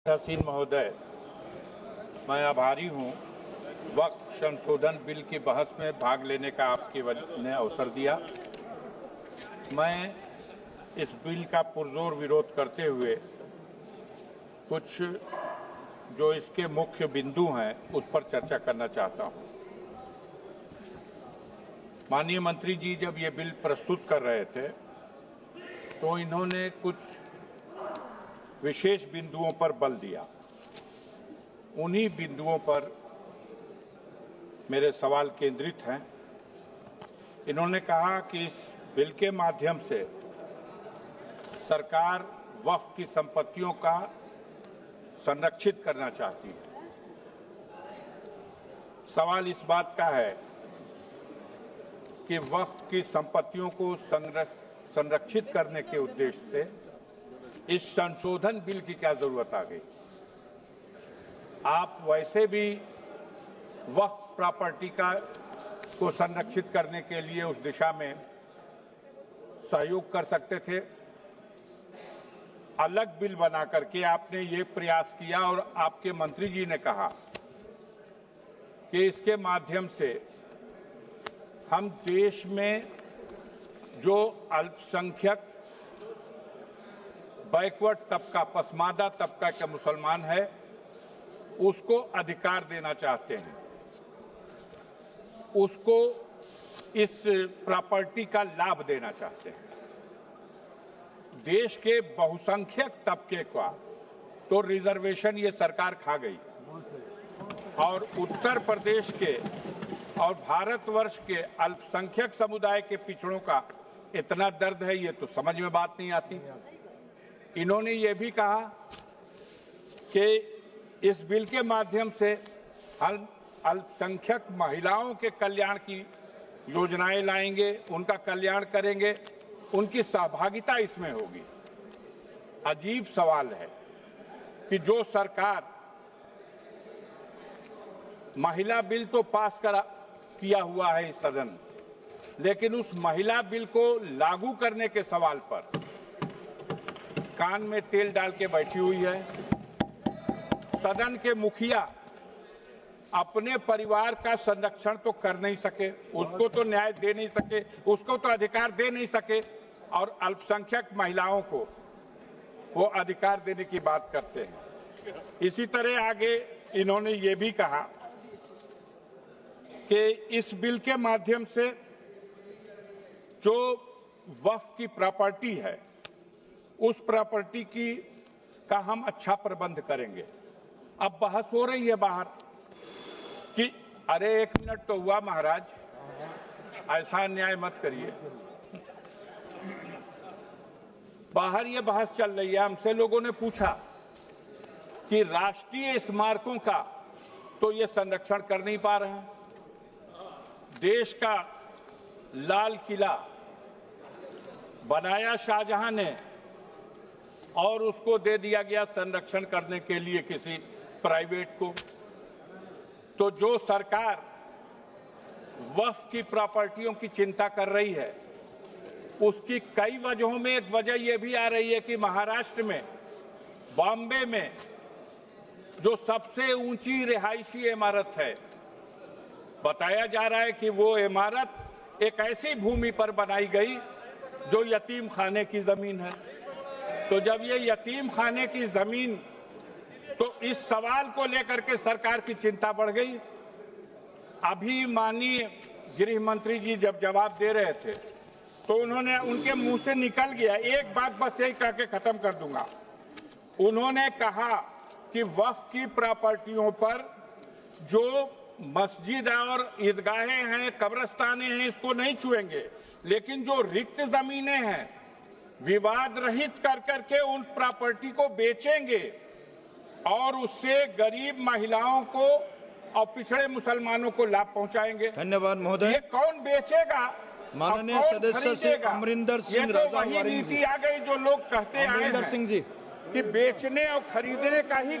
हसीन महोदय, मैं आभारी हूं वक्फ संशोधन बिल की बहस में भाग लेने का आपके ने अवसर दिया। मैं इस बिल का पुरजोर विरोध करते हुए कुछ जो इसके मुख्य बिंदु हैं उस पर चर्चा करना चाहता हूं। माननीय मंत्री जी जब ये बिल प्रस्तुत कर रहे थे तो इन्होंने कुछ विशेष बिंदुओं पर बल दिया। उन्हीं बिंदुओं पर मेरे सवाल केंद्रित हैं। इन्होंने कहा कि इस बिल के माध्यम से सरकार वक्फ की संपत्तियों का संरक्षित करना चाहती है। सवाल इस बात का है कि वक्फ की संपत्तियों को संरक्षित करने के उद्देश्य से इस संशोधन बिल की क्या जरूरत आ गई। आप वैसे भी वक्फ प्रॉपर्टी को संरक्षित करने के लिए उस दिशा में सहयोग कर सकते थे। अलग बिल बना करके आपने ये प्रयास किया और आपके मंत्री जी ने कहा कि इसके माध्यम से हम देश में जो अल्पसंख्यक बैकवर्ड तबका, पसमानदा तबका के मुसलमान है उसको अधिकार देना चाहते हैं, उसको इस प्रॉपर्टी का लाभ देना चाहते हैं। देश के बहुसंख्यक तबके का तो रिजर्वेशन ये सरकार खा गई और उत्तर प्रदेश के और भारतवर्ष के अल्पसंख्यक समुदाय के पिछड़ों का इतना दर्द है ये तो समझ में बात नहीं आती। इन्होंने ये भी कहा कि इस बिल के माध्यम से हम अल्पसंख्यक महिलाओं के कल्याण की योजनाएं लाएंगे, उनका कल्याण करेंगे, उनकी सहभागिता इसमें होगी। अजीब सवाल है कि जो सरकार महिला बिल तो पास किया हुआ है इस सदन, लेकिन उस महिला बिल को लागू करने के सवाल पर कान में तेल डाल के बैठी हुई है। सदन के मुखिया अपने परिवार का संरक्षण तो कर नहीं सके, उसको तो न्याय दे नहीं सके, उसको तो अधिकार दे नहीं सके, और अल्पसंख्यक महिलाओं को वो अधिकार देने की बात करते हैं। इसी तरह आगे इन्होंने ये भी कहा कि इस बिल के माध्यम से जो वक्फ की प्रॉपर्टी है उस प्रॉपर्टी का हम अच्छा प्रबंध करेंगे। अब बहस हो रही है बाहर कि अरे एक मिनट तो हुआ महाराज, ऐसा अन्याय मत करिए। बाहर ये बहस चल रही है। हमसे लोगों ने पूछा कि राष्ट्रीय स्मारकों का तो ये संरक्षण कर नहीं पा रहे हैं। देश का लाल किला बनाया शाहजहां ने और उसको दे दिया गया संरक्षण करने के लिए किसी प्राइवेट को। तो जो सरकार वक्फ की प्रॉपर्टियों की चिंता कर रही है उसकी कई वजहों में एक वजह यह भी आ रही है कि महाराष्ट्र में, बॉम्बे में जो सबसे ऊंची रिहायशी इमारत है, बताया जा रहा है कि वो इमारत एक ऐसी भूमि पर बनाई गई जो यतीम खाने की जमीन है। तो जब ये यतीम खाने की जमीन, तो इस सवाल को लेकर के सरकार की चिंता बढ़ गई। अभी माननीय गृह मंत्री जी जब जवाब दे रहे थे तो उन्होंने, उनके मुंह से निकल गया, एक बात बस यही कह के खत्म कर दूंगा। उन्होंने कहा कि वक्फ की प्रॉपर्टियों पर जो मस्जिद और ईदगाहें हैं, कब्रिस्तानें हैं, इसको नहीं छुएंगे, लेकिन जो रिक्त जमीनें हैं विवाद रहित कर करके उन प्रॉपर्टी को बेचेंगे और उससे गरीब महिलाओं को और पिछड़े मुसलमानों को लाभ पहुंचाएंगे। धन्यवाद महोदय। ये कौन बेचेगा? माननीय सदस्य श्री अमरिंदर सिंह ये तो वही नीति आ गई जो लोग कहते आए हैं सिंह जी कि बेचने और खरीदने का ही